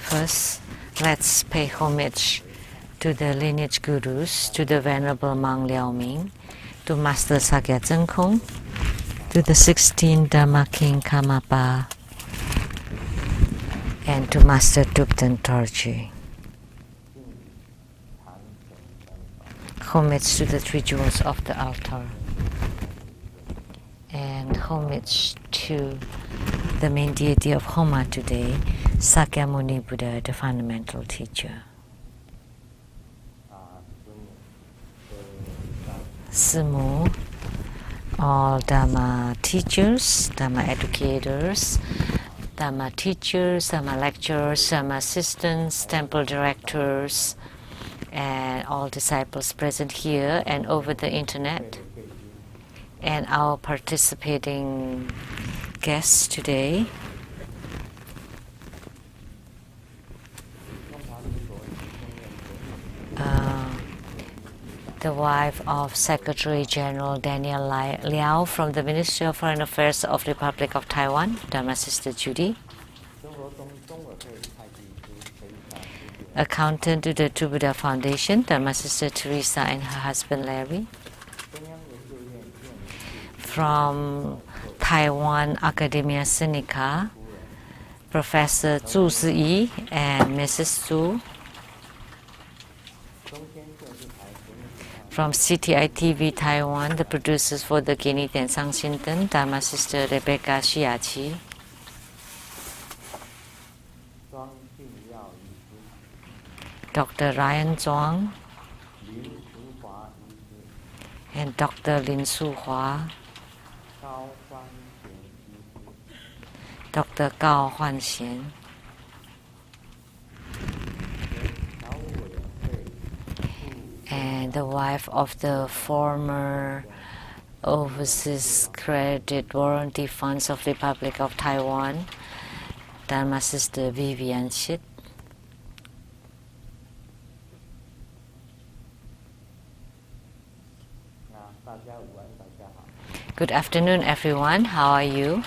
First, let's pay homage to the lineage gurus, to the Venerable Monk Liao Ming, to Master Sakya Dzogchen, to the 16th Dharma King Karmapa, and to Master Thubten Dorje. Homage to the three jewels of the altar, and homage to the main deity of Homa today, Sakyamuni Buddha, the fundamental teacher. Simu, all Dharma teachers, Dharma educators, Dharma teachers, Dharma lecturers, Dharma assistants, temple directors, and all disciples present here and over the internet, and our participating guests today. The wife of Secretary General Daniel Liao from the Ministry of Foreign Affairs of the Republic of Taiwan, Dharma Sister Judy. Accountant to the True Buddha Foundation, Dharma Sister Teresa and her husband Larry. From Taiwan Academia Sinica, Professor Zhu Ziyi and Mrs. Zhu. From CTI TV Taiwan, the producers for the Gini Tensang Shinten, Dharma Sister Rebecca Shiachi. Dr. Ryan Zhuang and Dr. Lin Su-hua, Dr. Gao Huan-xian, and the wife of the former Overseas Credit Warranty Funds of the Republic of Taiwan, Dharma Sister Vivian Shit. Good afternoon, everyone. How are you?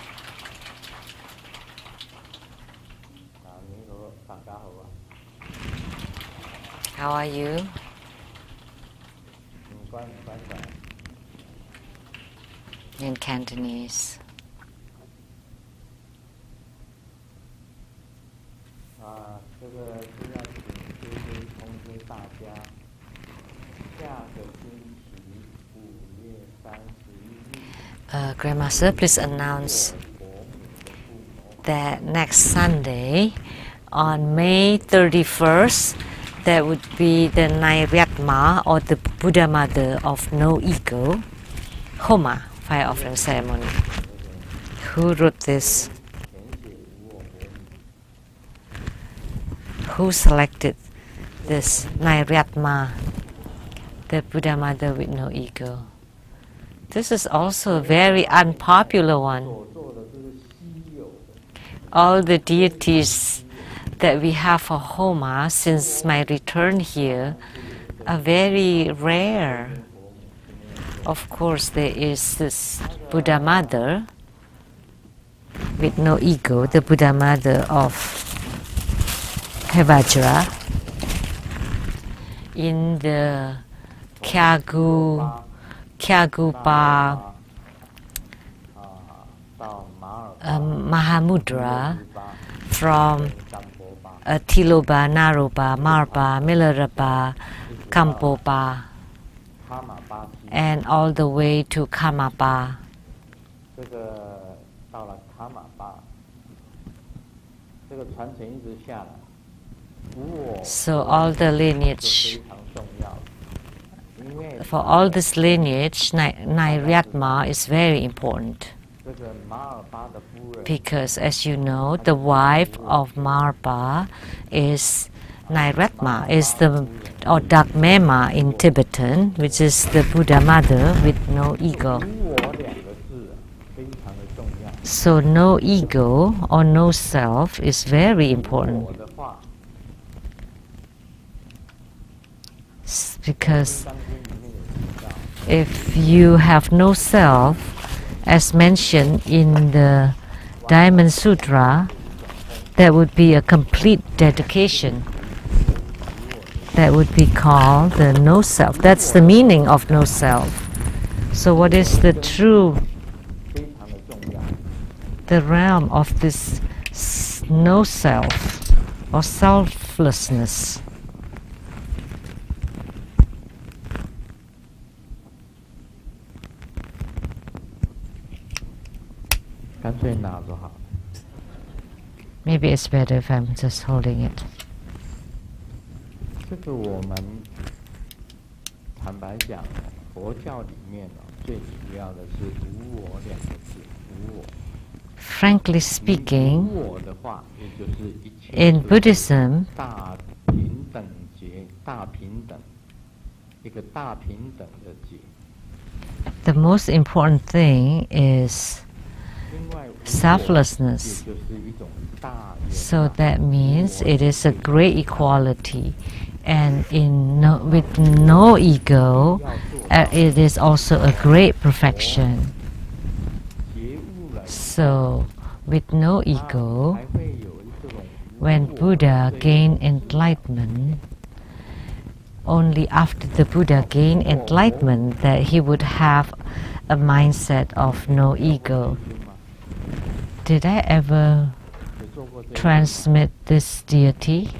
How are you? In Cantonese. Grandmaster, please announce that next Sunday, on May 31st, that would be the Nairyatma, or the Buddha Mother of No Ego, Homa, fire offering ceremony. Who wrote this? Who selected this Nairyatma, the Buddha Mother with no ego? This is also a very unpopular one. All the deities that we have for Homa since my return here are very rare. Of course, there is this Buddha Mother with no ego, the Buddha Mother of Hevajra in the Kyagupa Mahamudra from Tiloba, Naropa, Marpa, Milarapa, Kampopa, and all the way to Karmapa. So all the lineage, for all this lineage, Nairyatma is very important. Because, as you know, the wife of Marpa is Nairyatma, is the, or Dakmema in Tibetan, which is the Buddha Mother with no ego. So no ego or no self is very important. Because if you have no self, as mentioned in the Diamond Sutra, that would be a complete dedication. That would be called the no self. That's the meaning of no self. So what is the true, the realm of this no self or selflessness? Maybe it's better if I'm just holding it. 这个我们坦白讲，佛教里面最主要的是无我两个字，无我。Frankly speaking, 无我的话，也就是一切 in Buddhism, 大平等觉，大平等，一个大平等的觉。the most important thing is selflessness. So that means it is a great equality, and with no ego, it is also a great perfection. So with no ego, when Buddha gained enlightenment, only after the Buddha gained enlightenment that he would have a mindset of no ego. Did I ever transmit this deity?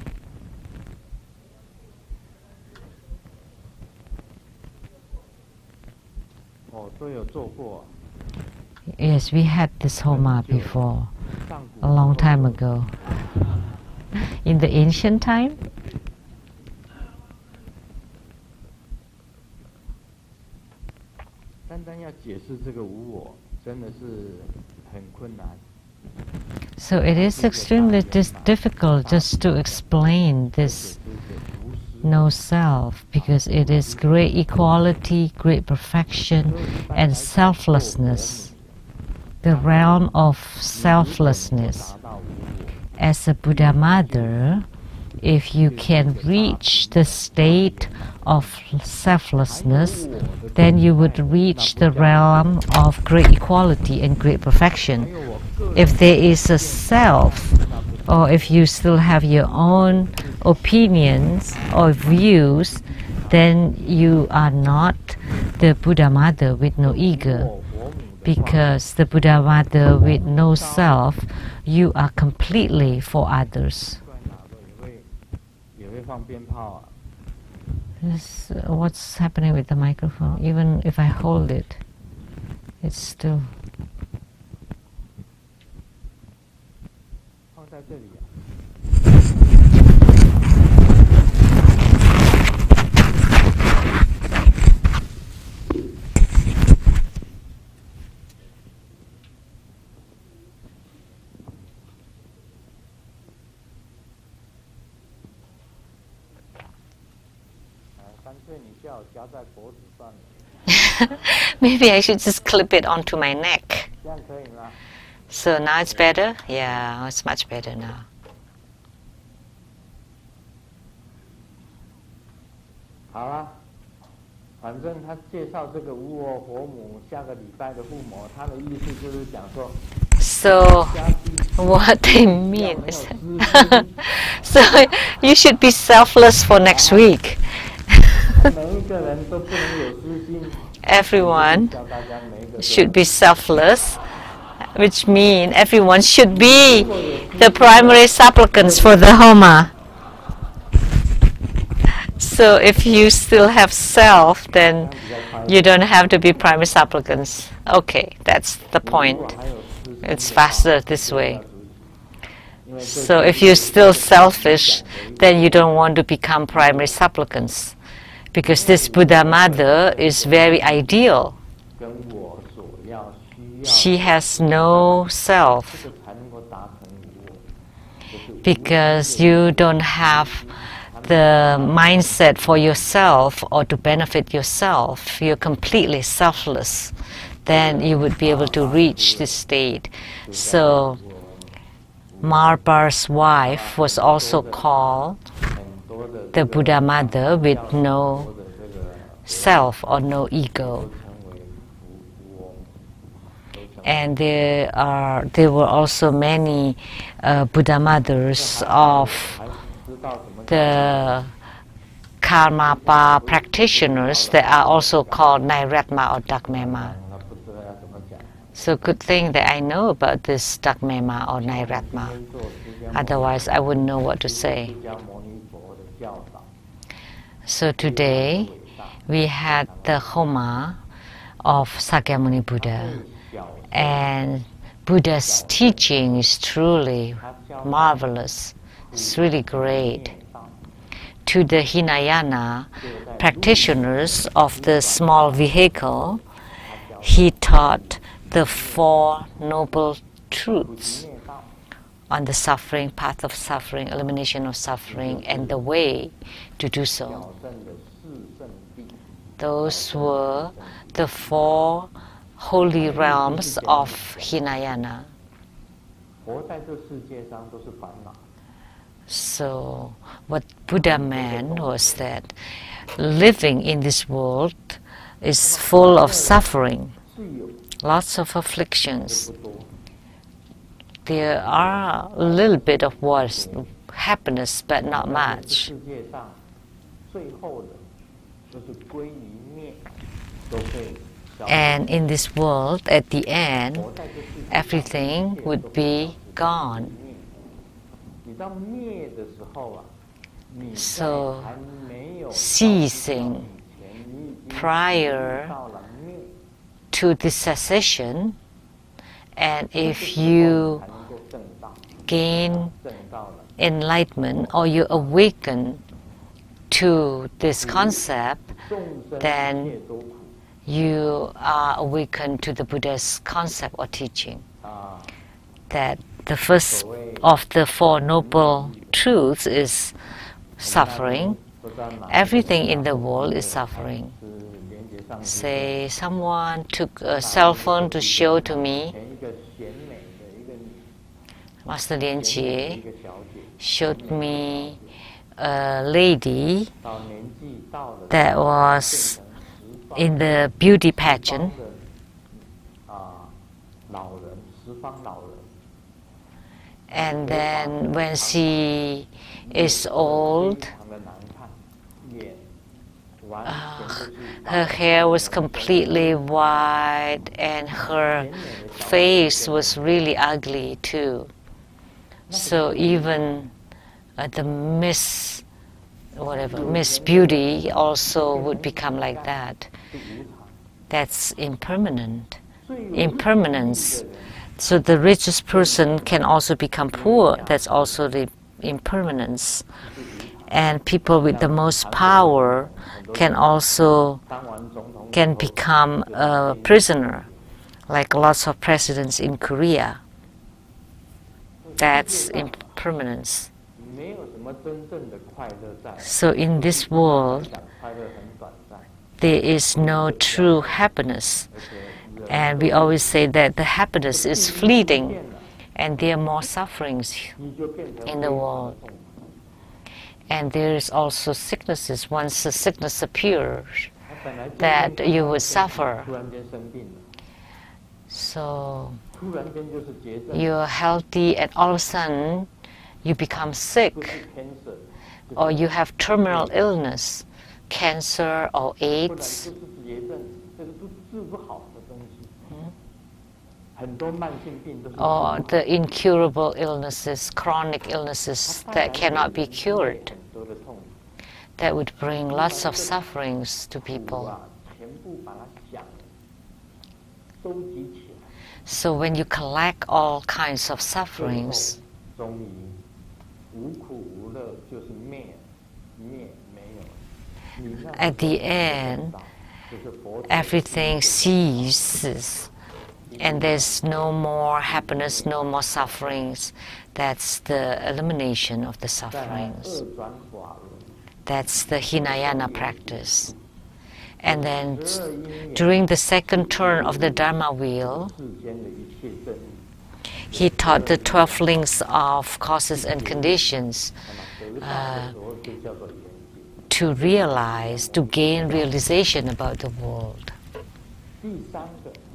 Yes, we had this Homa before, a long time ago. In the ancient time? 单单要解释这个无我，真的是很困难。 So it is extremely difficult just to explain this no self, because it is great equality, great perfection, and selflessness, the realm of selflessness. As a Buddha Mother, if you can reach the state of selflessness, then you would reach the realm of great equality and great perfection. If there is a self, or if you still have your own opinions or views, then you are not the Buddha Mother with no ego. Because the Buddha Mother with no self, you are completely for others. What's happening with the microphone? Even if I hold it, it's still... Maybe I should just clip it onto my neck. So now it's better? Yeah, it's much better now. So what they mean is so you should be selfless for next week. Everyone should be selfless, which means everyone should be the primary supplicants for the Homa. So if you still have self, then you don't have to be primary supplicants. Okay, that's the point. It's faster this way. So if you're still selfish, then you don't want to become primary supplicants. Because this Buddha Mother is very ideal. She has no self. Because you don't have the mindset for yourself or to benefit yourself. You're completely selfless. Then you would be able to reach this state. So Marpar's wife was also called the Buddha Mother with no self or no ego. And there were also many Buddha mothers of the Karmapa practitioners that are also called Nairatma or Dakmema. So good thing that I know about this Dakmema or Nairatma. Otherwise, I wouldn't know what to say. So today, we had the Homa of Sakyamuni Buddha. And Buddha's teaching is truly marvelous. It's really great. To the Hinayana practitioners of the small vehicle, he taught the Four Noble Truths on the suffering, path of suffering, elimination of suffering, and the way to do so. Those were the four holy realms of Hinayana. So what Buddha meant was that living in this world is full of suffering, lots of afflictions. There are a little bit of happiness, but not much. And in this world, at the end, everything would be gone. So, ceasing prior to the cessation, and if you gain enlightenment or you awaken to this concept, then you are awakened to the Buddha's concept or teaching. That the first of the Four Noble Truths is suffering. Everything in the world is suffering. Say someone took a cell phone to show to me. Master Lian Jie showed me a lady that was in the beauty pageant. And then when she is old, her hair was completely white and her face was really ugly too. So even the Miss Beauty also would become like that. That's impermanence. So the richest person can also become poor. That's also the impermanence. And people with the most power can become a prisoner, like lots of presidents in Korea. That's impermanence. So in this world, there is no true happiness. And we always say that the happiness is fleeting and there are more sufferings in the world. And there is also sicknesses. Once the sickness appears, that you will suffer. So you're healthy and all of a sudden you become sick, or you have terminal illness, cancer or AIDS. Or the incurable illnesses, chronic illnesses that cannot be cured. That would bring lots of sufferings to people. So when you collect all kinds of sufferings, at the end, everything ceases. And there's no more happiness, no more sufferings. That's the elimination of the sufferings. That's the Hinayana practice. And then during the second turn of the Dharma wheel, he taught the 12 links of causes and conditions to realize, to gain realization about the world.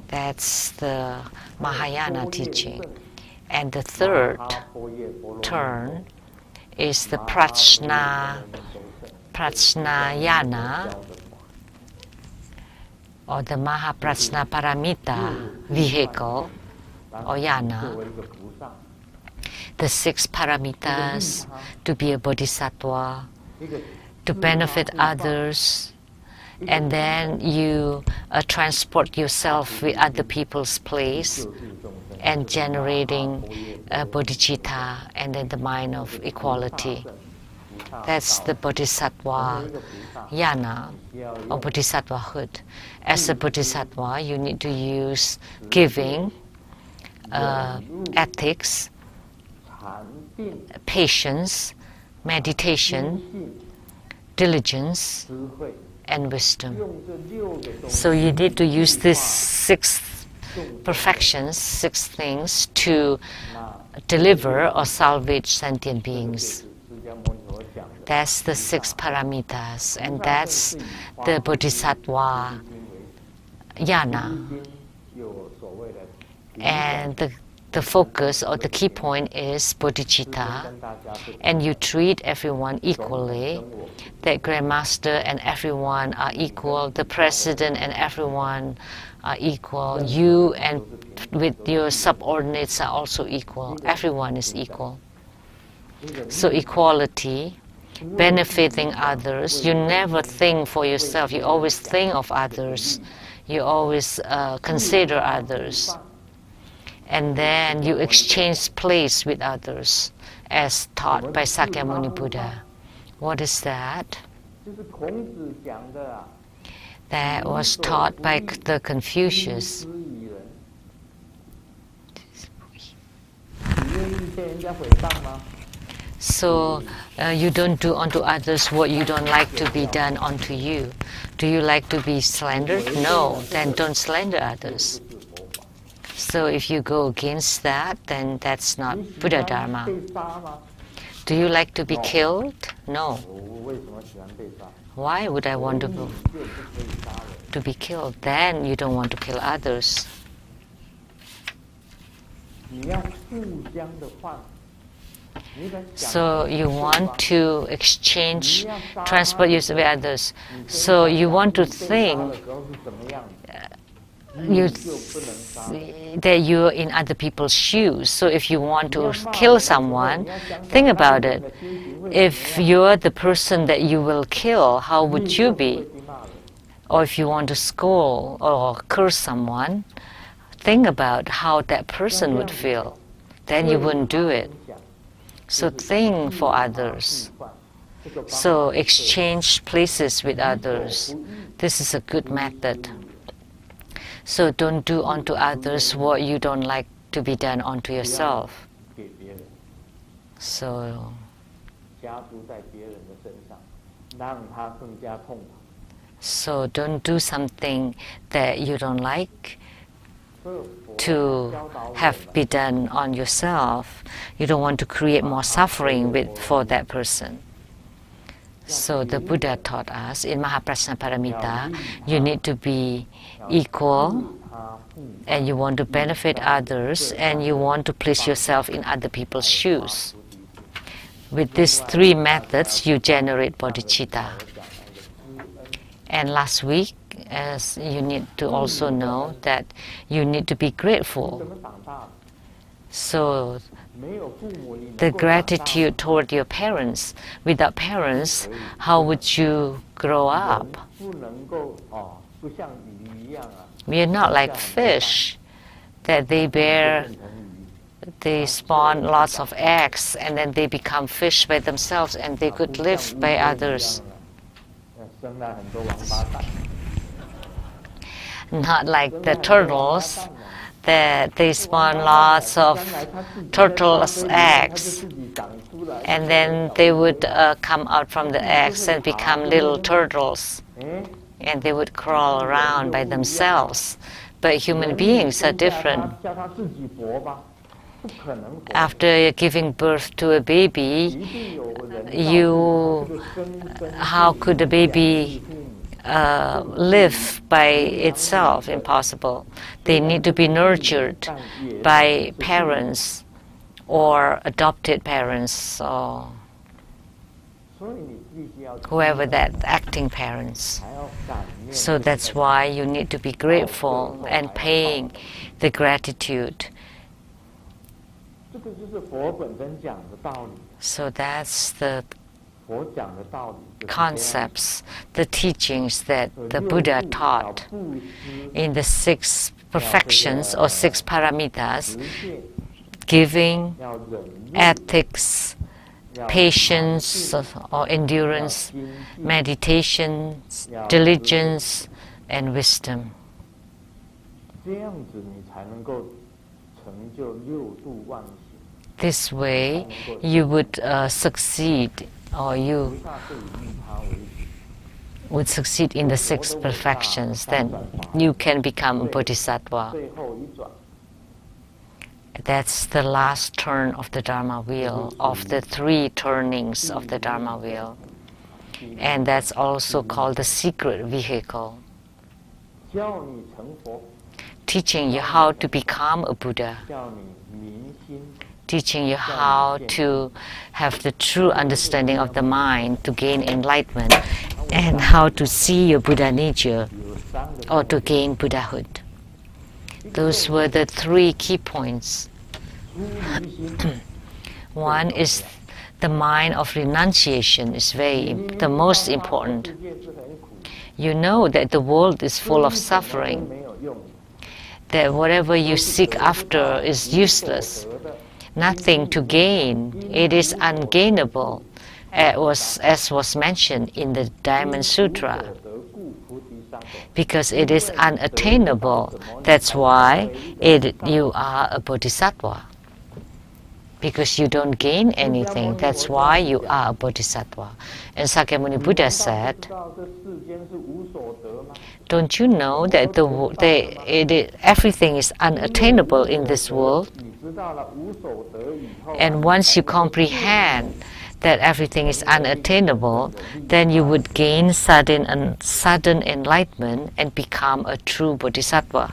That's the Mahayana teaching. And the third turn is the Prajnayana, or the Mahaprajnaparamita vehicle, or yana. The 6 paramitas, to be a bodhisattva, to benefit others, and then you transport yourself with other people's place and generating bodhicitta and then the mind of equality. That's the bodhisattva yana, or bodhisattvahood. As a bodhisattva, you need to use giving, ethics, patience, meditation, diligence, and wisdom. So you need to use these 6 perfections, 6 things, to deliver or salvage sentient beings. That's the 6 paramitas, and that's the bodhisattva yana. And the focus or the key point is bodhicitta, and you treat everyone equally. The grandmaster and everyone are equal, the president and everyone are equal, you and with your subordinates are also equal. Everyone is equal. So equality, benefiting others. You never think for yourself, you always think of others. You always consider others. And then you exchange place with others, as taught by Sakyamuni Buddha. What is that? That was taught by the Confucius. So you don't do unto others what you don't like to be done unto you. Do you like to be slandered? No, then don't slander others. So if you go against that, then that's not Buddha Dharma. Do you like to be killed? No. Why would I want to be killed? Then you don't want to kill others. So you want to exchange, transport yourself with others. So you want to think that you're in other people's shoes. So if you want to kill someone, think about it. If you're the person that you will kill, how would you be? Or if you want to scold or curse someone, think about how that person would feel. Then you wouldn't do it. So think for others. So exchange places with others. This is a good method. So don't do unto others what you don't like to be done unto yourself. So don't do something that you don't like to have be done on yourself. You don't want to create more suffering for that person. So the Buddha taught us in Mahaprajnaparamita, you need to be equal, and you want to benefit others, and you want to place yourself in other people's shoes. With these 3 methods, you generate bodhicitta. And last week, as you need to also know that you need to be grateful. So the gratitude toward your parents. Without parents, how would you grow up? We are not like fish, that they spawn lots of eggs and then they become fish by themselves and they could live by others. Not like the turtles, that they spawn lots of turtles' eggs, and then they would come out from the eggs and become little turtles, and they would crawl around by themselves. But human beings are different. After giving birth to a baby, how could the baby live by itself, impossible. They need to be nurtured by parents or adopted parents or whoever that acting parents. So that's why you need to be grateful and paying the gratitude. So that's the concepts, the teachings that the Buddha taught in the 6 perfections or 6 paramitas: giving, ethics, patience or endurance, meditation, diligence, and wisdom. This way you would succeed, or you would succeed in the 6 perfections. Then you can become a bodhisattva. That's the last turn of the Dharma wheel, of the 3 turnings of the Dharma wheel. And that's also called the secret vehicle, teaching you how to become a Buddha, teaching you how to have the true understanding of the mind to gain enlightenment, and how to see your Buddha nature or to gain Buddhahood. Those were the 3 key points. One is the mind of renunciation is the most important. You know that the world is full of suffering, that whatever you seek after is useless, nothing to gain, it is ungainable, as was mentioned in the Diamond Sutra. Because it is unattainable, that's why you are a bodhisattva. Because you don't gain anything, that's why you are a bodhisattva. And Sakyamuni Buddha said, don't you know that everything is unattainable in this world? And once you comprehend that everything is unattainable, then you would gain sudden enlightenment and become a true bodhisattva.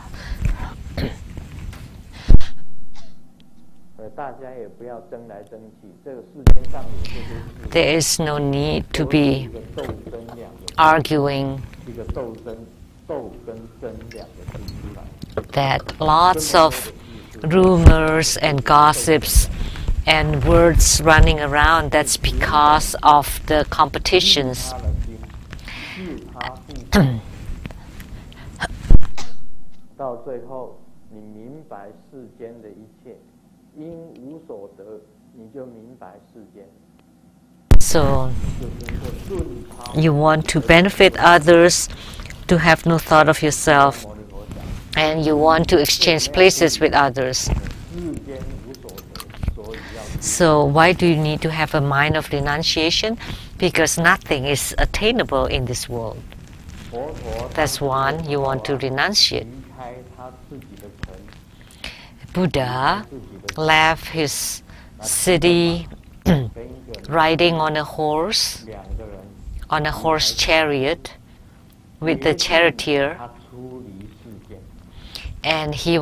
There is no need to be arguing that lots of rumors and gossips and words running around, that's because of the competitions. So you want to benefit others, to have no thought of yourself, and you want to exchange places with others. So why do you need to have a mind of renunciation? Because nothing is attainable in this world. That's one, you want to renunciate. Buddha left his city riding on a horse chariot with the charioteer, and he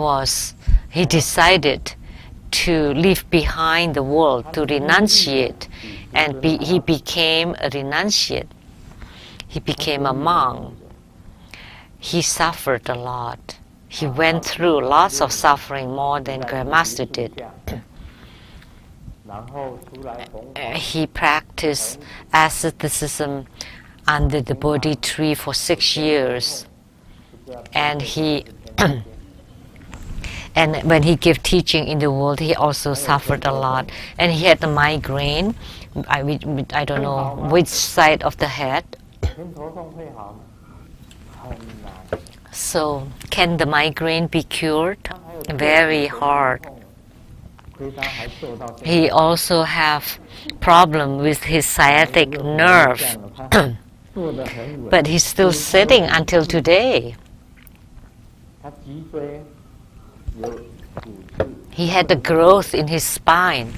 decided to leave behind the world, to renunciate, and he became a renunciate. He became a monk. He suffered a lot. He went through lots of suffering, more than Grandmaster did. He practiced asceticism under the Bodhi tree for 6 years, and and when he gave teaching in the world, he also suffered a lot, and he had a migraine. I don't know which side of the head. So, can the migraine be cured? Very hard. He also have problem with his sciatic nerve, but he's still sitting until today. He had a growth in his spine.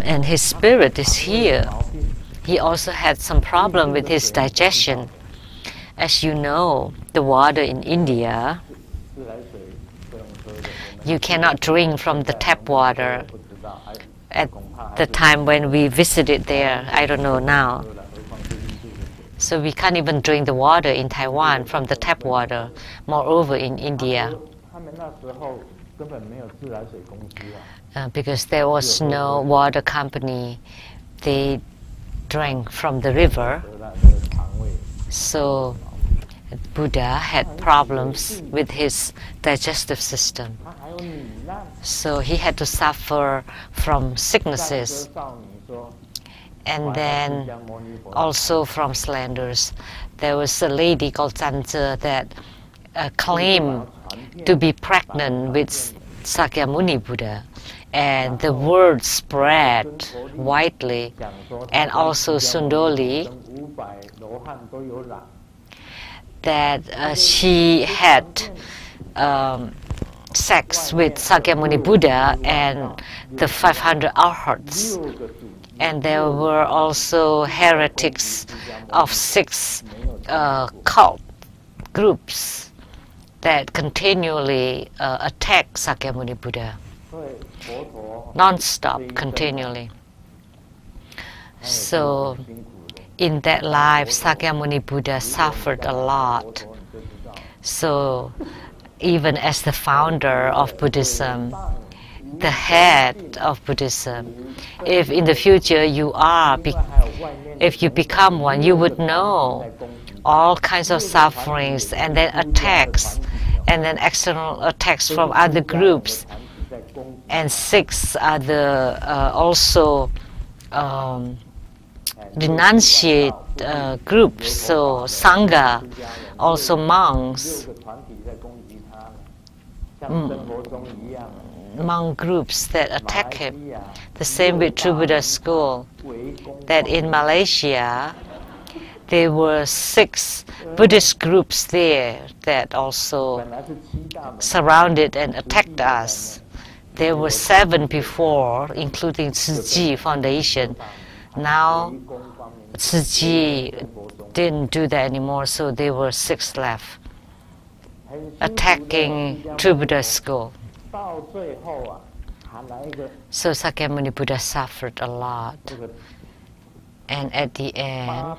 And his spirit is here. He also had some problem with his digestion. As you know, the water in India, you cannot drink from the tap water. At the time when we visited there, I don't know now. So we can't even drink the water in Taiwan from the tap water. Moreover, in India, because there was no water company, they drank from the river. So Buddha had problems with his digestive system. So he had to suffer from sicknesses and then also from slanders. There was a lady called Zanze that claimed to be pregnant with Sakyamuni Buddha, and the word spread widely, and also Sundoli, that she had sex with Sakyamuni Buddha and the 500 arhats. And there were also heretics of 6 cult groups that continually attack Sakyamuni Buddha, non-stop, continually. So in that life, Sakyamuni Buddha suffered a lot. So even as the founder of Buddhism, the head of Buddhism, if in the future if you become one, you would know all kinds of sufferings and then attacks, and then external attacks from other groups, and 6 other also renunciate groups, so Sangha, also monks, monk groups that attack him. The same with True Buddha School, that in Malaysia there were 6 Buddhist groups there that also surrounded and attacked us. There were 7 before, including Tzu Chi Foundation. Now Tzu Chi didn't do that anymore, so there were 6 left attacking True Buddha School. So Sakyamuni Buddha suffered a lot. And at the end,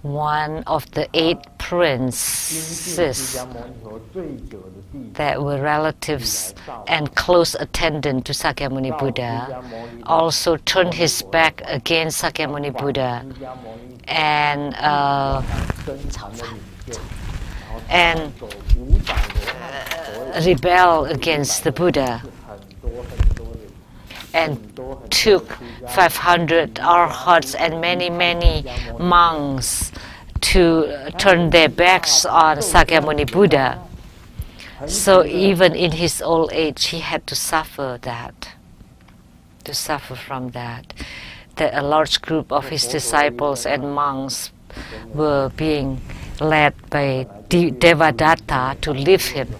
one of the 8 princes that were relatives and close attendant to Sakyamuni Buddha also turned his back against Sakyamuni Buddha and rebelled against the Buddha, and took 500 arhats and many monks to turn their backs on Sakyamuni Buddha. So even in his old age, he had to suffer from that a large group of his disciples and monks were being led by Devadatta to leave him.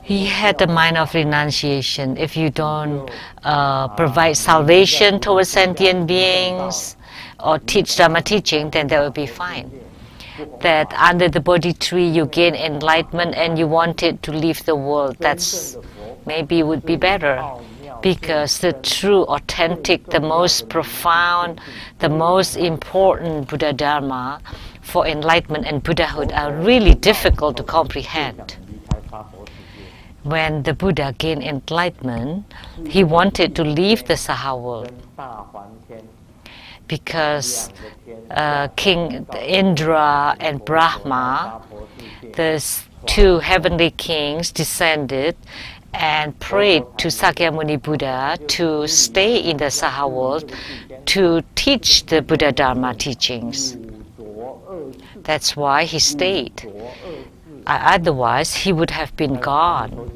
He had the mind of renunciation. If you don't provide salvation towards sentient beings or teach Dharma teaching, then that will be fine. That under the Bodhi tree you gain enlightenment and you wanted to leave the world, that's maybe would be better. Because the true, authentic, the most profound, the most important Buddha Dharma for enlightenment and Buddhahood are really difficult to comprehend. When the Buddha gained enlightenment, he wanted to leave the Saha world because King Indra and Brahma, the 2 heavenly kings, descended and prayed to Sakyamuni Buddha to stay in the Saha world to teach the Buddha Dharma teachings. That's why he stayed. Otherwise, he would have been gone.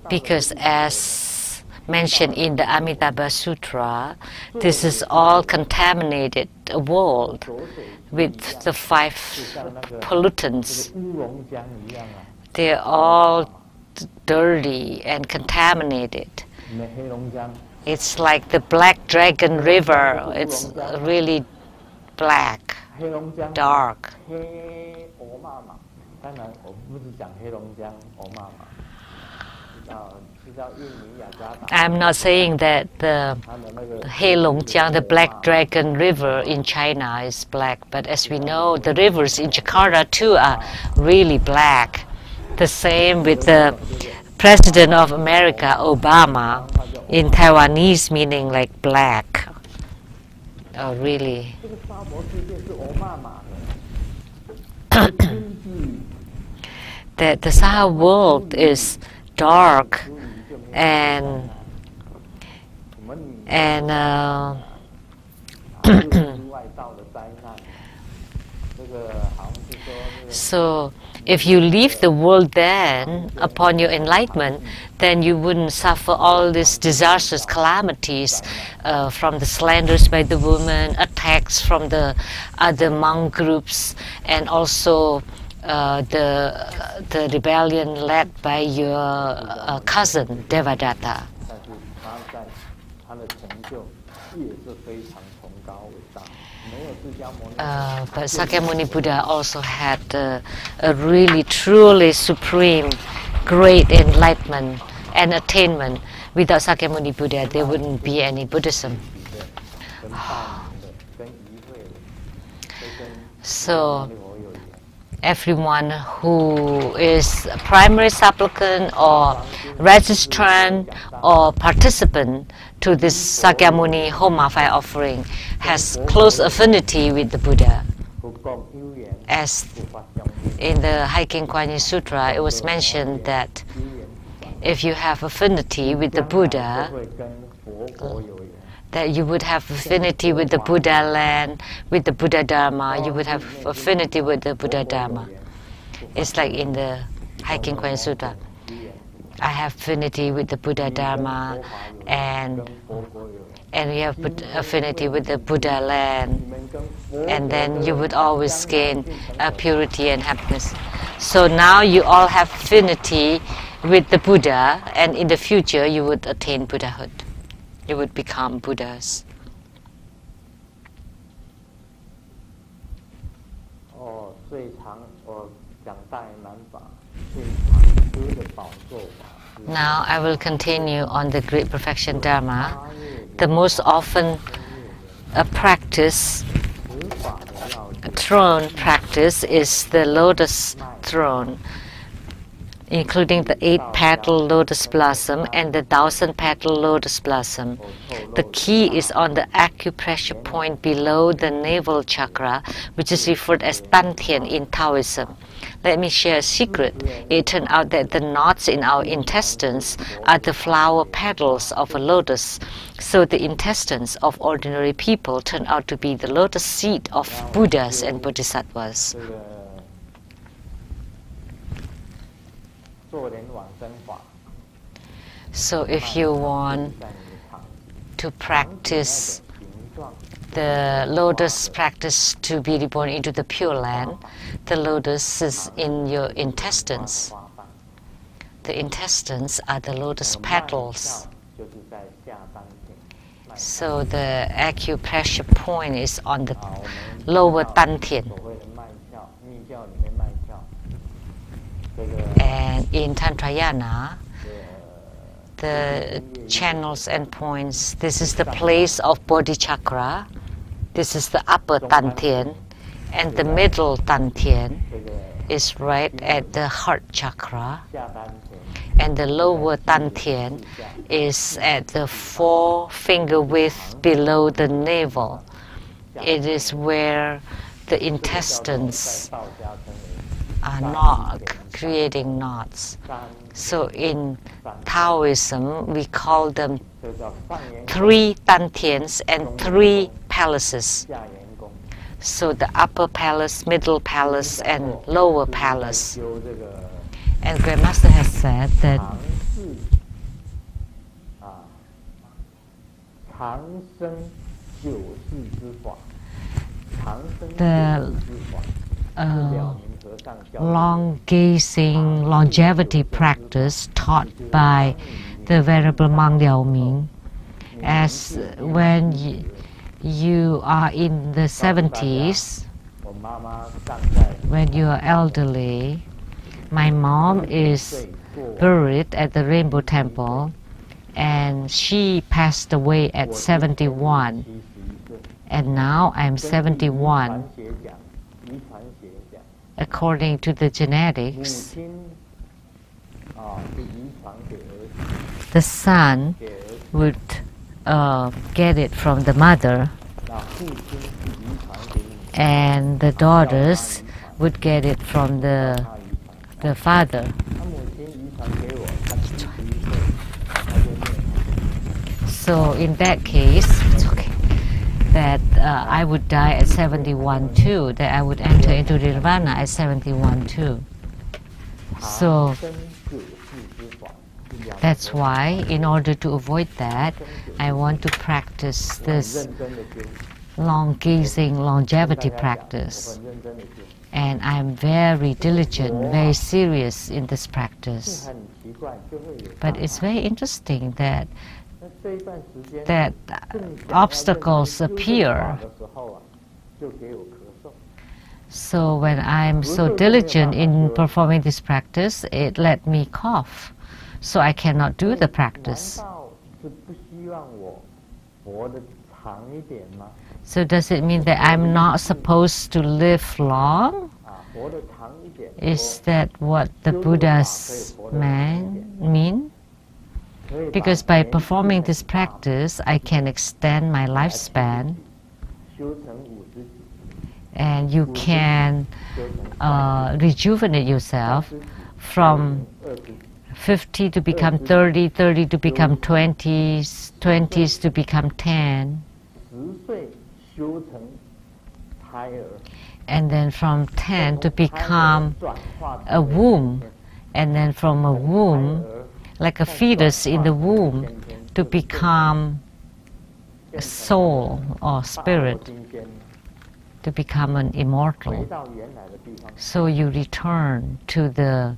Because as mentioned in the Amitabha Sutra, this is all contaminated a world with the 5 pollutants. They're all dirty and contaminated. It's like the Black Dragon River. It's really black, dark. I'm not saying that the Heilongjiang, the Black Dragon River in China, is black, but as we know, the rivers in Jakarta too are really black. The same with the President of America, Obama, in Taiwanese meaning like black. Oh, really? That the Sahara world is dark and so if you leave the world then upon your enlightenment, then you wouldn't suffer all these disastrous calamities from the slanders by the women, attacks from the other monk groups, and also the rebellion led by your cousin Devadatta. But Sakyamuni Buddha also had a really truly supreme great enlightenment and attainment. Without Sakyamuni Buddha there wouldn't be any Buddhism. So everyone who is a primary supplicant or registrant or participant to this Sakyamuni Homa fire offering has close affinity with the Buddha. As in the Hiking Kuan Yin Sutra, it was mentioned that if you have affinity with the Buddha, that you would have affinity with the Buddha land, with the Buddha Dharma, you would have affinity with the Buddha Dharma. It's like in the Hiking Kuan Yin Sutra. I have affinity with the Buddha Dharma, and you have affinity with the Buddha land, and then you would always gain purity and happiness. So now you all have affinity with the Buddha, and in the future you would attain Buddhahood. You would become Buddhas. Now I will continue on the Great Perfection Dharma. The most often throne practice is the lotus throne, including the 8-petal lotus blossom and the 1,000-petal lotus blossom. The key is on the acupressure point below the navel chakra, which is referred as Dantian in Taoism. Let me share a secret. It turned out that the knots in our intestines are the flower petals of a lotus. So the intestines of ordinary people turn out to be the lotus seed of Buddhas and Bodhisattvas. So if you want to practice the lotus practice to be reborn into the Pure Land, the lotus is in your intestines. The intestines are the lotus petals. So the acupressure point is on the lower Dantian. And in Tantrayana, the channels and points, this is the place of Bodhichakra, this is the upper Dantian, and the middle Dantian is right at the heart chakra, and the lower Dantian is at the 4-finger width below the navel. It is where the intestines are not creating knots. So in Taoism, we call them 3 Dantians and 3 palaces. So the upper palace, middle palace, and lower palace. And Grandmaster has said that the long gazing longevity practice taught by the Venerable Mang Liao Ming. As when you are in the 70s, when you are elderly, my mom is buried at the Rainbow Temple, and she passed away at 71, and now I'm 71. According to the genetics, the son would get it from the mother, and the daughters would get it from the father. So in that case, it's okay, that I would die at 71 too, that I would enter into nirvana at 71 too. So that's why, in order to avoid that, I want to practice this long gazing longevity practice. And I'm very diligent, very serious in this practice. But it's very interesting that obstacles appear. So when I'm so diligent in performing this practice, it let me cough. So I cannot do the practice. So does it mean that I'm not supposed to live long? Is that what the Buddhas mean? Because by performing this practice, I can extend my lifespan, and you can rejuvenate yourself from 50 to become 30, 30 to become 20s, 20s to become 10. And then from 10 to become a womb, and then from a womb, like a fetus in the womb, to become a soul or spirit, to become an immortal. So you return to the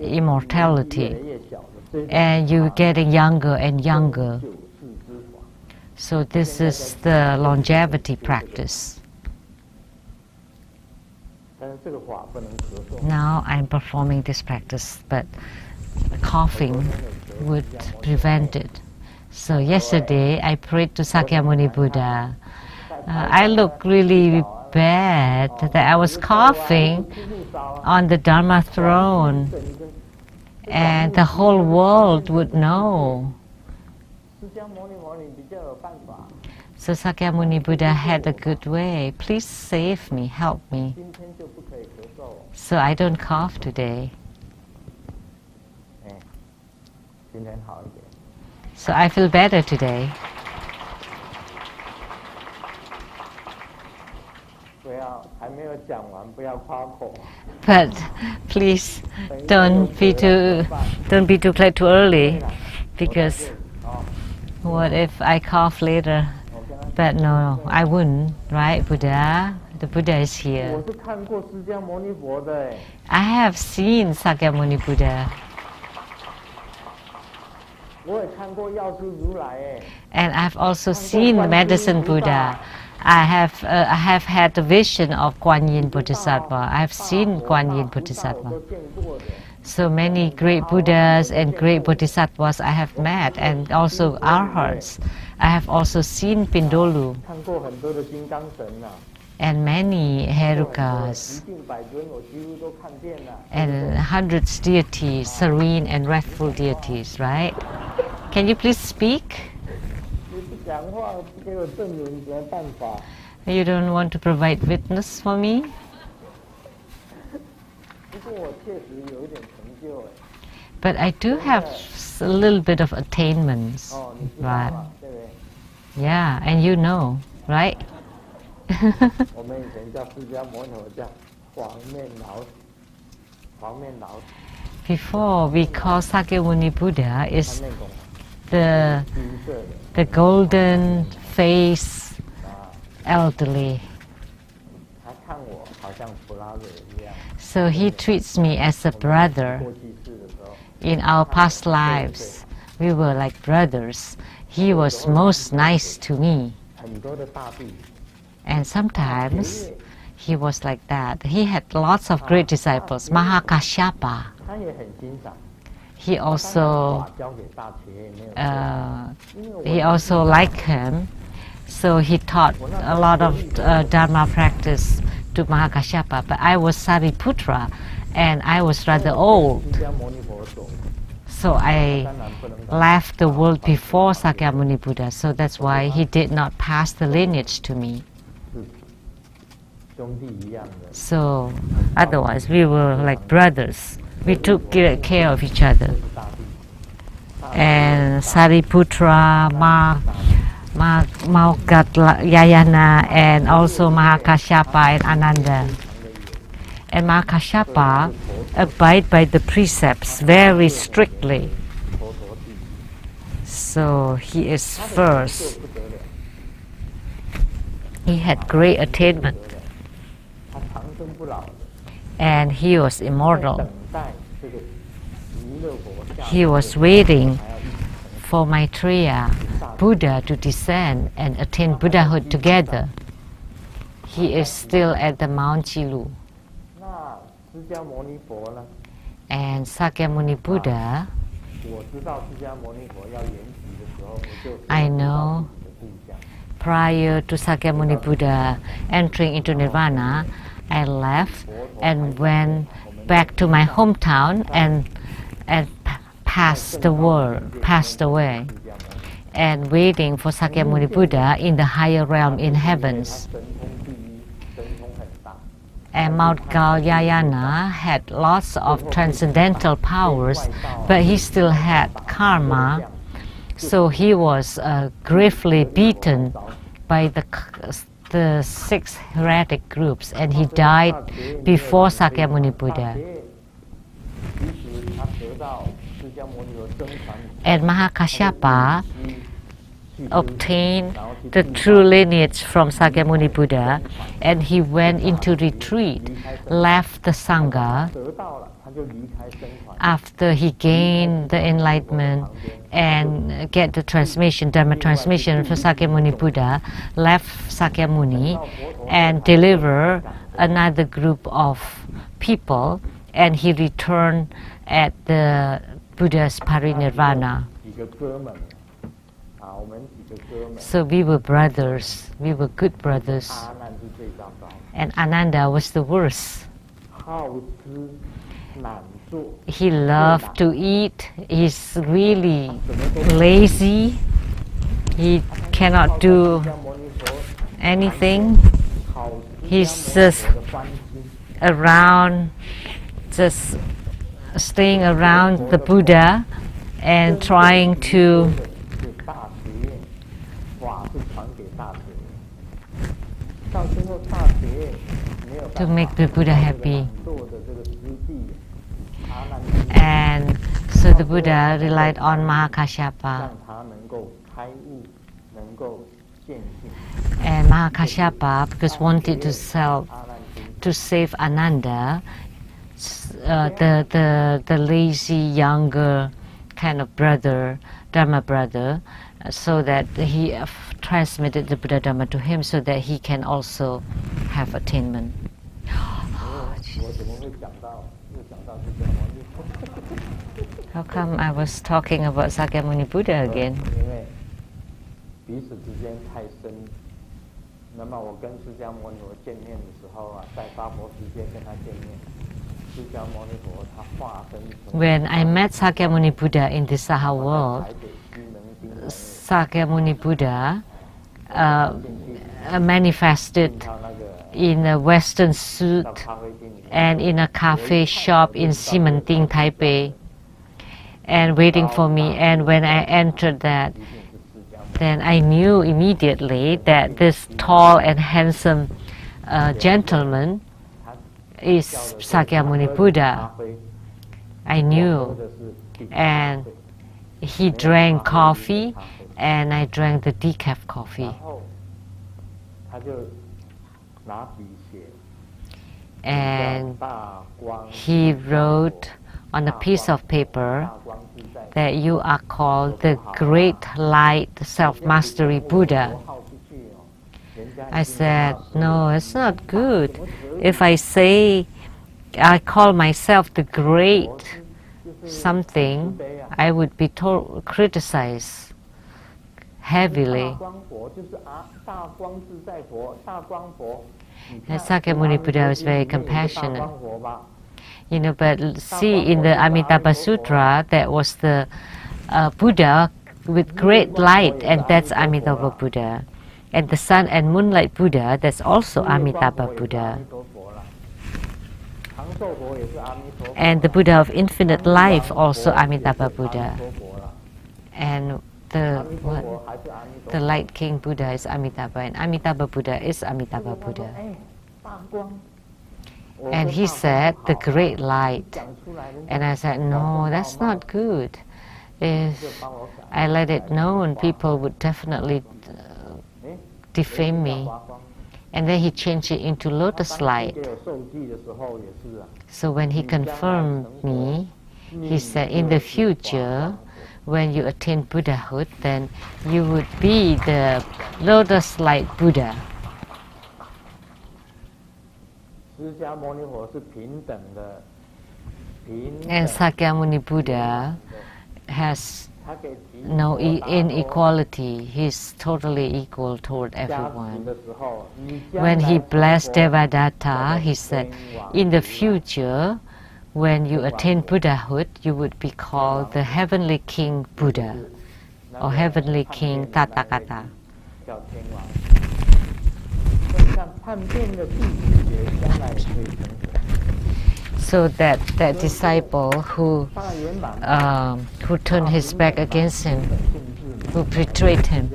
immortality, and you're getting younger and younger. So this is the longevity practice. Now I'm performing this practice, but coughing would prevent it. So yesterday I prayed to Sakyamuni Buddha. I looked really bad that I was coughing on the Dharma throne, and the whole world would know. So Sakyamuni Buddha had a good way. Please save me, help me, so I don't cough today. So I feel better today. But please don't be too glad too early, because what if I cough later? But no, I wouldn't, right, Buddha? The Buddha is here. I have seen Sakyamuni Buddha. And I've also seen the Medicine Buddha. I have had the vision of Kuan Yin Bodhisattva. I have seen Kuan Yin Bodhisattva. So many great Buddhas and great Bodhisattvas I have met, and also Arhats. I have also seen Pindolu and many Herukas and hundreds deities, serene and wrathful deities, right? Can you please speak? You don't want to provide witness for me? But I do have a little bit of attainments, right? Yeah, and you know, right? Before, we call Sakyamuni Buddha is the golden face elderly So he treats me as a brother. In our past lives, we were like brothers. He was most nice to me. And sometimes he was like that. He had lots of great disciples. Mahakashyapa. He also liked him. So he taught a lot of Dharma practice to Mahakashyapa. But I was Sariputra, and I was rather old. So I left the world before Sakyamuni Buddha. So that's why he did not pass the lineage to me. So otherwise we were like brothers. We took care of each other. And Sariputra, Yayana, and also Mahakashyapa and Ananda. And Mahakashyapa abide by the precepts very strictly. So he is first. He had great attainment. And he was immortal. He was waiting for Maitreya, Buddha, to descend and attain Buddhahood together. He is still at the Mount Chilu. And Sakyamuni Buddha, I know prior to Sakyamuni Buddha entering into Nirvana, I left and went back to my hometown and passed away, and waiting for Sakyamuni Buddha in the higher realm in heavens. And Mount Galyayana had lots of transcendental powers, but he still had karma, so he was gravely beaten by the 6 heretic groups, and he died before Sakyamuni Buddha. And Mahakashyapa obtained the true lineage from Sakyamuni Buddha, and he went into retreat, left the Sangha after he gained the enlightenment and get the transmission, Dharma transmission for Sakyamuni Buddha, left Sakyamuni and deliver another group of people, and he returned at the Buddha's parinirvana. So we were brothers, we were good brothers. And Ananda was the worst. He loved to eat, he's really lazy, he cannot do anything. He's just around, just staying around the Buddha and trying to make the Buddha happy. And so the Buddha relied on Mahakashyapa. And Mahakashyapa, because wanted to save Ananda, the lazy younger kind of brother, Dharma brother, so that he transmitted the Buddha Dharma to him so that he can also have attainment. How come I was talking about Sakyamuni Buddha again? When I met Sakyamuni Buddha in the Saha world, Sakyamuni Buddha manifested in a Western suit and in a cafe shop in Ximending, Taipei, and waiting for me. And when I entered that, then I knew immediately that this tall and handsome gentleman is Sakyamuni Buddha. I knew. And he drank coffee, and I drank the decaf coffee. and he wrote on a piece of paper that you are called the Great Light Self-Mastery Buddha. I said, no, it's not good. If I say I call myself the Great something, I would be criticized heavily. And Sakyamuni Buddha was very compassionate. You know, but see, in the Amitabha Sutra, that was the Buddha with great light, and that's Amitabha Buddha. And the sun and moonlight Buddha, that's also Amitabha Buddha. And the Buddha of infinite life, also Amitabha Buddha. And the Light King Buddha is Amitabha, and Amitabha Buddha is Amitabha Buddha. And he said, the great light. And I said, no, that's not good. If I let it known, people would definitely defame me. And then he changed it into lotus light. So when he confirmed me, he said, in the future, when you attain Buddhahood, then you would be the lotus light Buddha. And Sakyamuni Buddha has no inequality. He's totally equal toward everyone. When he blessed Devadatta, he said, in the future, when you attain Buddhahood, you would be called the Heavenly King Buddha, or Heavenly King Tathagata. So that disciple who turned his back against him, who betrayed him.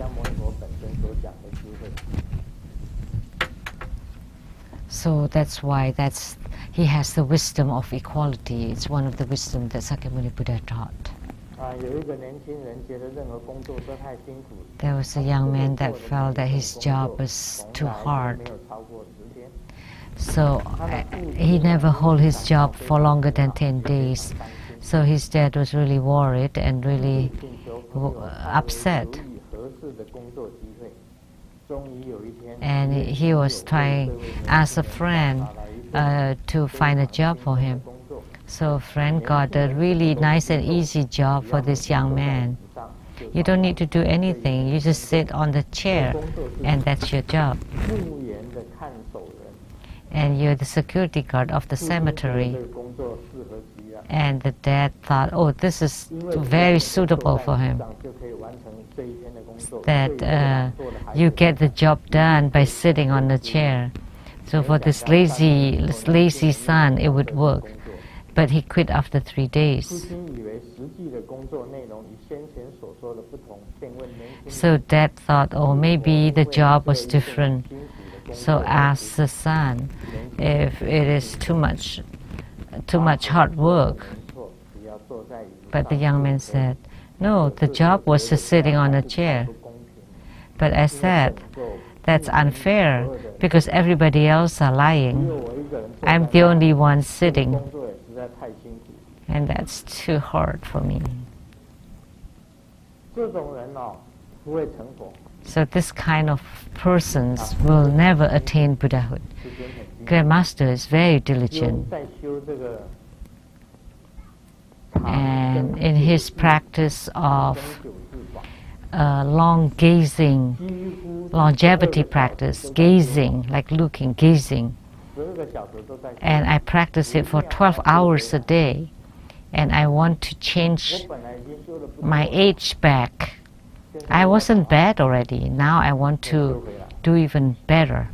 So that's why he has the wisdom of equality. It's one of the wisdom that Sakyamuni Buddha taught. There was a young man that felt that his job was too hard. So he never hold his job for longer than 10 days. So his dad was really worried and really upset. And he was trying, as a friend, to find a job for him. So a friend got a really nice and easy job for this young man. You don't need to do anything. You just sit on the chair, and that's your job. And you're the security guard of the cemetery. And the dad thought, oh, this is very suitable for him. That you get the job done by sitting on the chair. So for this lazy son, it would work. But he quit after 3 days. So dad thought, oh, maybe the job was different. So asked the son if it is too much hard work. But the young man said, no, the job was just sitting on a chair. But I said, that's unfair because everybody else are lying. I'm the only one sitting. And that's too hard for me. So this kind of persons will never attain Buddhahood. Grandmaster is very diligent. And in his practice of long gazing, longevity practice, gazing, like looking, gazing. And I practice it for 12 hours a day. And I want to change my age back. I wasn't bad already. Now I want to do even better,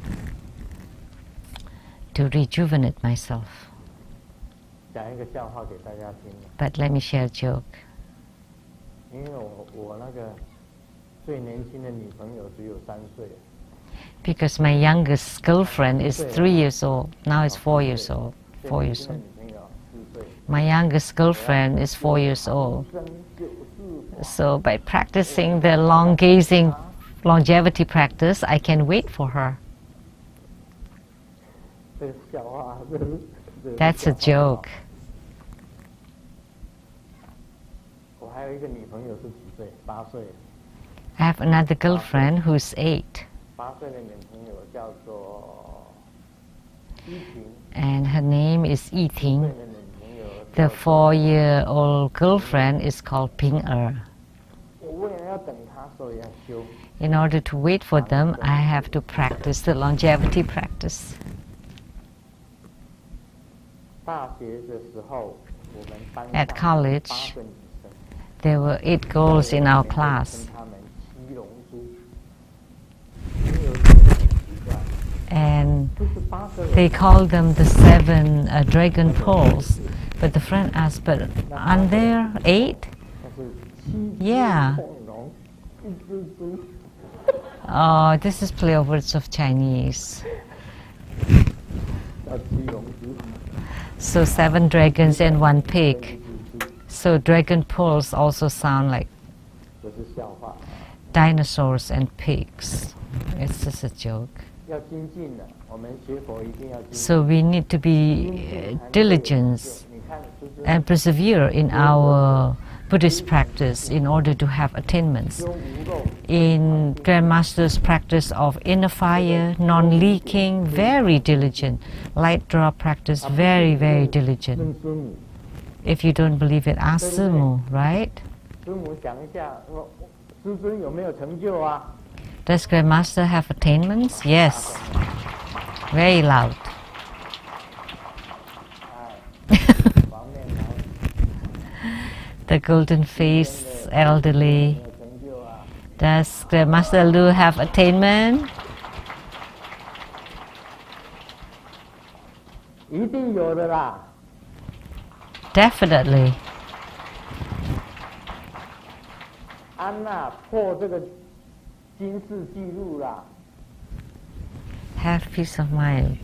to rejuvenate myself. But let me share a joke. Because my youngest girlfriend is 3 years old. Now it's 4 years old. 4 years old. My youngest girlfriend is 4 years old. So by practicing the long gazing longevity practice, I can wait for her. That's a joke. 我还有一个女朋友是几岁？8岁。 I have another girlfriend who's 8. 8岁的女朋友叫做依婷。 And her name is Yi 4岁 Ting. 的女朋友。 The 4-year-old girlfriend is called Ping Er. 我为了要等她，所以要修。 In order to wait for them, I have to practice the longevity practice. 大学的时候，我们班 At 上 college, 8个女生。 there were 8 girls in our class. 称她们七龙珠。你有觉得很奇怪？ And 不是8个人。 they called them the 7 dragon pearls. But the friend asked, but aren't there 8? 但是七 Yeah. 恐龙，一只猪。 Oh, this is play of words of Chinese. 叫七龙珠。 So 7 dragons and 1 pig. So dragon pearls also sound like 这是笑话。 dinosaurs and pigs. It's just a joke. 要精进的，我们学佛一定要精进。 So we need to be diligent 你看，就是 and persevere in our Buddhist practice in order to have attainments. 修无漏， In Grandmaster's practice of inner fire, non-leaking, very diligent. Light draw practice, very, very diligent. 问师母， If you don't believe it, ask Simu, right? 师母讲一下，说师尊有没有成就啊？ Does Grandmaster have attainments? Yes. Very loud. 方面来 The golden face elderly. 有成就啊？ Does Grandmaster Lu have attainment? 一定有的啦。 Definitely. 安娜破这个金氏纪录啦。 Have peace of mind.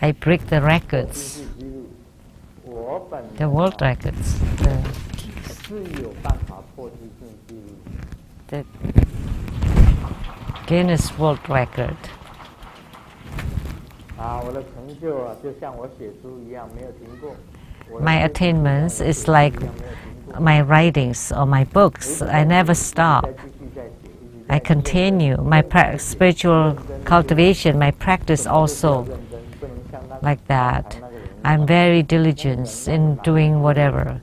I break the 金 records, 氏纪录，我本 the world records, the 是有办法破金氏纪录。 the Guinness World Record. 啊，我的成就啊，就像我写书一样，没有停过。我的 My attainments is like 没有停过 my writings or my books. I never stop. 再继续再写，一直 I continue. My spiritual cultivation, my practice also 认真，不能像那个 like that. 那个人 I'm very diligent in doing whatever.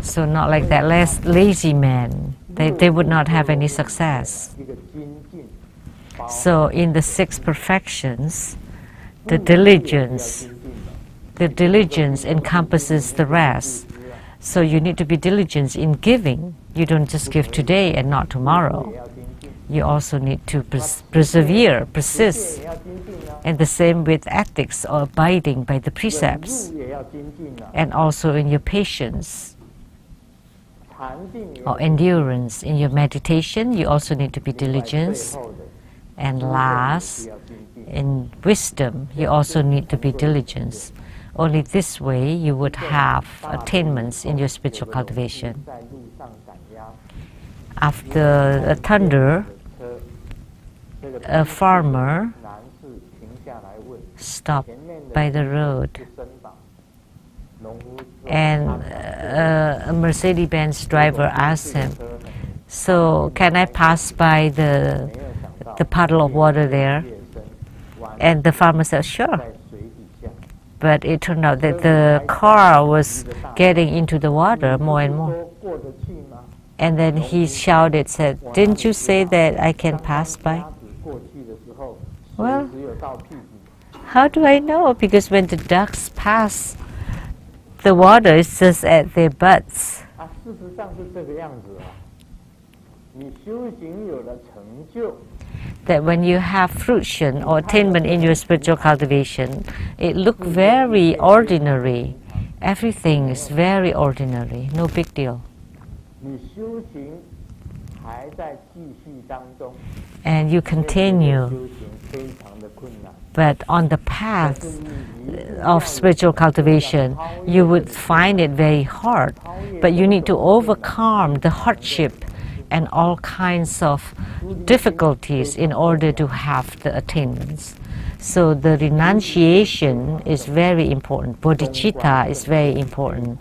So not like that lazy man. They would not have any success. 一个精进，包 So in the 6 perfections, the 不能也是要 diligence, 精进的 the diligence encompasses the rest. So you need to be diligent in giving. You don't just give today and not tomorrow. 也要精进， You also need to persevere, 学 persist. 也要精进啊， And the same with ethics or abiding by the 忍 precepts. 辱也要精进啊， And also in your patience 禅定也 or 要 endurance. In your meditation, you also need to be 另外 diligent. 最后的 And 是 last, 要精进。 in wisdom, you also need to be diligent. Only this way you would have attainments in your spiritual cultivation. 在路上赶鸭， After a thunder, 车，这个 a farmer 男士停下来问， stopped 前面的 by the road, 是身膀，农夫说 and 他 a Mercedes-Benz driver asked him, 车呢 "So can I pass by 没有想到 the puddle of water there?" 越深，弯 And the farmer said, "Sure." 在水底下， But it turned out that the car was getting into the water more and more. 说过得去吗？ And then he shouted, said, "Didn't you say that I can pass by?" 鸭子过去的时候， Well 水只有到屁股， How do I know? Because when the ducks pass, the water is just at their butts. 啊，事实上是这个样子啊。你修行有了成就， That when you have fruition or attainment in your spiritual cultivation, it look very ordinary. Everything is very ordinary, no big deal. 你修行还在继续当中， And you 修 continue. 行非常的困难。 But on the path of spiritual cultivation, you would find it very hard. But you need to overcome the hardship and all kinds of difficulties in order to have the attainments. So the renunciation is very important. Bodhicitta is very important.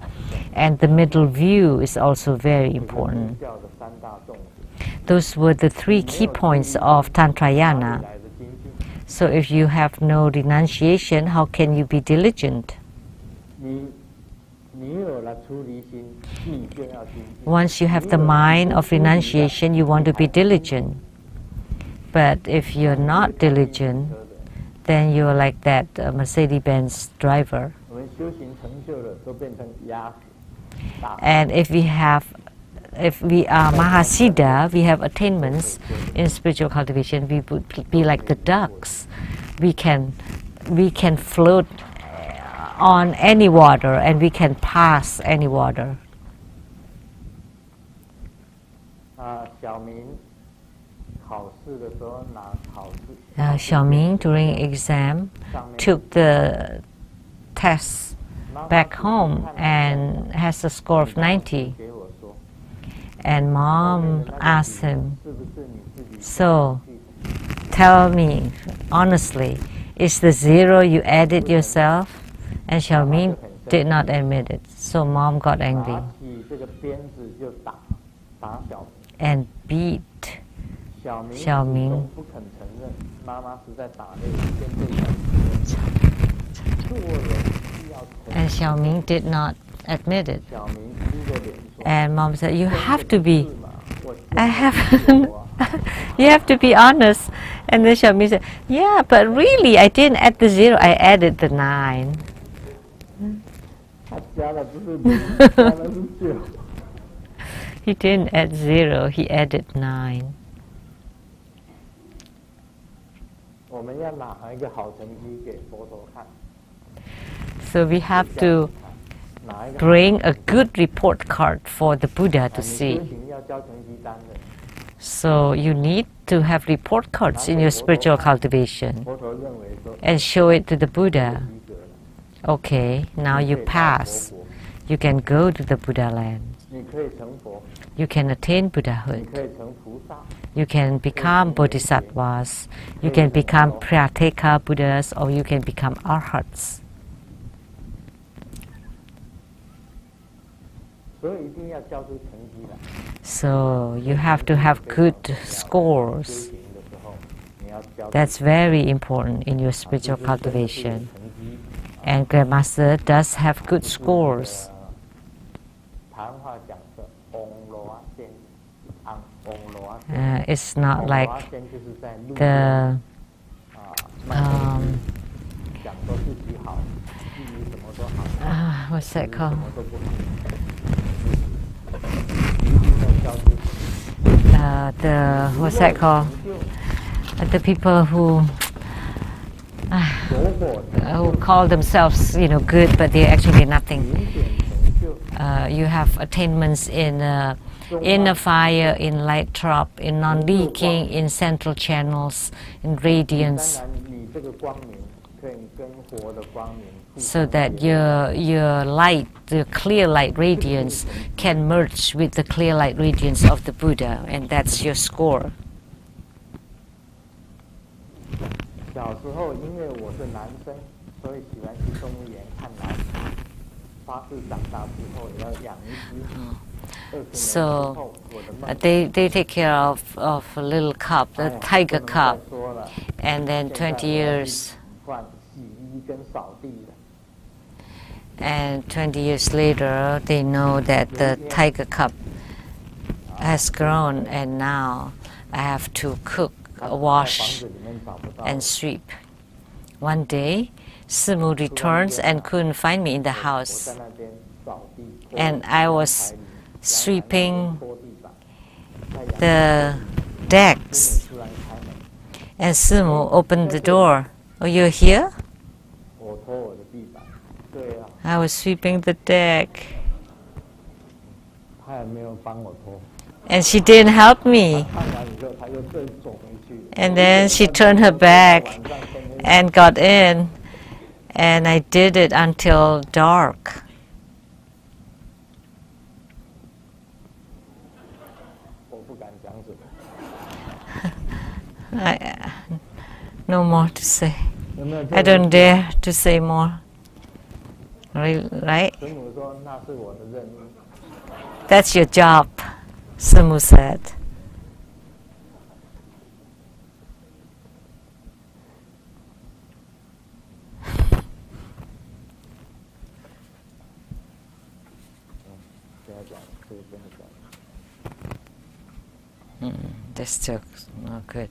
And the middle view is also very important. Those were the 3 key points of Tantrayana. So if you have no renunciation, how can you be diligent? Once you have the mind of renunciation, you want to be diligent. But if you're not diligent, then you're like that Mercedes-Benz driver. And if we are Mahasiddha, we have attainments in spiritual cultivation, we would be like the ducks. We can float on any water and we can pass any water. Xiaoming, during exam, took the test back home and has a score of 90. And mom asked him, so tell me honestly, is the 0 you added yourself? And Xiaoming did not admit it. So mom got angry and beat Xiaoming. And Xiaoming did not admit it. And mom said, you have to be, you have to be honest. And then Xiaoming said, yeah, but really I didn't add the 0, I added the 9. He didn't add 0, he added 9. So we have to bring a good report card for the Buddha to see. So you need to have report cards in your spiritual cultivation and show it to the Buddha. Okay, now you pass. You can go to the Buddha land. You can attain Buddhahood. You can become Bodhisattvas. You can become Prateka Buddhas, or you can become Arhats. So you have to have good scores. That's very important in your spiritual cultivation. And Grandmaster does have good scores. It's not like the what's that called? What's that called? The people who call themselves, good, but they're actually nothing. You have attainments in a fire, in light drop, in non-leaking, in central channels, in radiance, so that your light, the clear light radiance, can merge with the clear light radiance of the Buddha, and that's your score. So they take care of a little cub, the tiger cub, and then 20 years. And 20 years later, they know that the tiger cub has grown, and now I have to cook, wash, and sweep. One day, Simu returns and couldn't find me in the house. And I was sweeping the decks. And Simu opened the door. Oh, you're here? I was sweeping the deck. And she didn't help me. And then she turned her back and got in. And I did it until dark. No more to say. I don't dare to say more. Right? That's your job, Samu said. This joke's not good.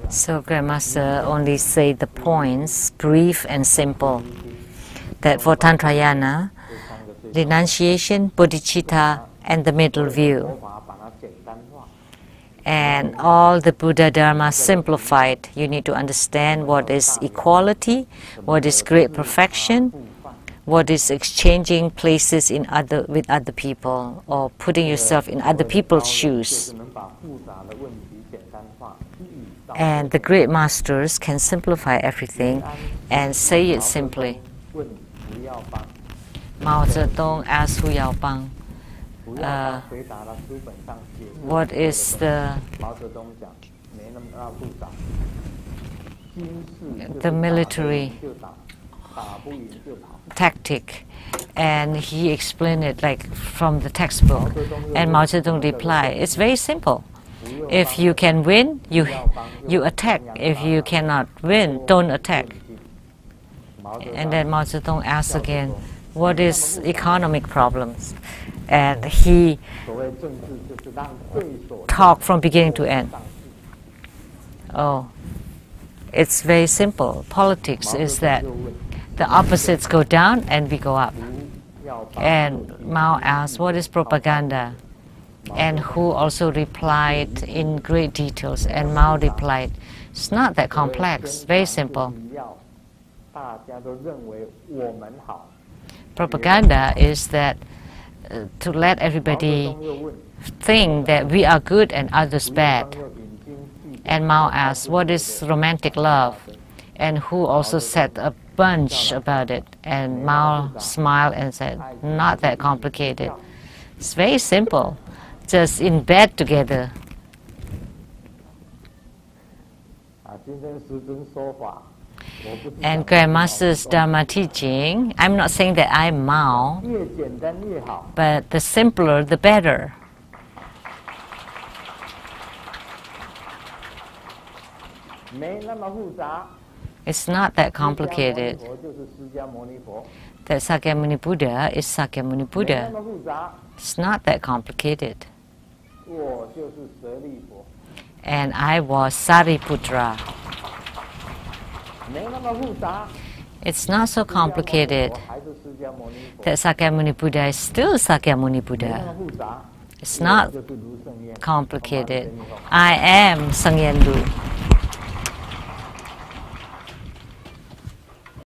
So Grandmaster only say the points, brief and simple. That for Tantrayana, renunciation, bodhicitta, and the middle view. And all the Buddha Dharma simplified. You need to understand what is equality, what is great perfection, what is exchanging places with other people, or putting yourself in other people's shoes. And the great masters can simplify everything and say it simply. Mao Zedong asked Hu Yaobang, what is the military tactic, and he explained it like from the textbook, and Mao Zedong replied, it's very simple. If you can win, you attack. If you cannot win, don't attack. And then Mao Zedong asked again, what is economic problems? And he talked from beginning to end. Oh, it's very simple. Politics is that the opposites go down and we go up. And Mao asked, what is propaganda? And Hu also replied in great details, and Mao replied, it's not that complex, very simple. Propaganda is that to let everybody think that we are good and others bad. And Mao asked, what is romantic love? And Hu also said a bunch about it. And Mao smiled and said, not that complicated. It's very simple, just in bed together. And Grandmaster's Dharma teaching, I'm not saying that I'm Mao, but the simpler the better. It's not that complicated. That Sakyamuni Buddha is Sakyamuni Buddha. It's not that complicated. And I was Sariputra. It's not so complicated. That Sakyamuni Buddha is still Sakyamuni Buddha. It's not complicated. I am Sangyendu.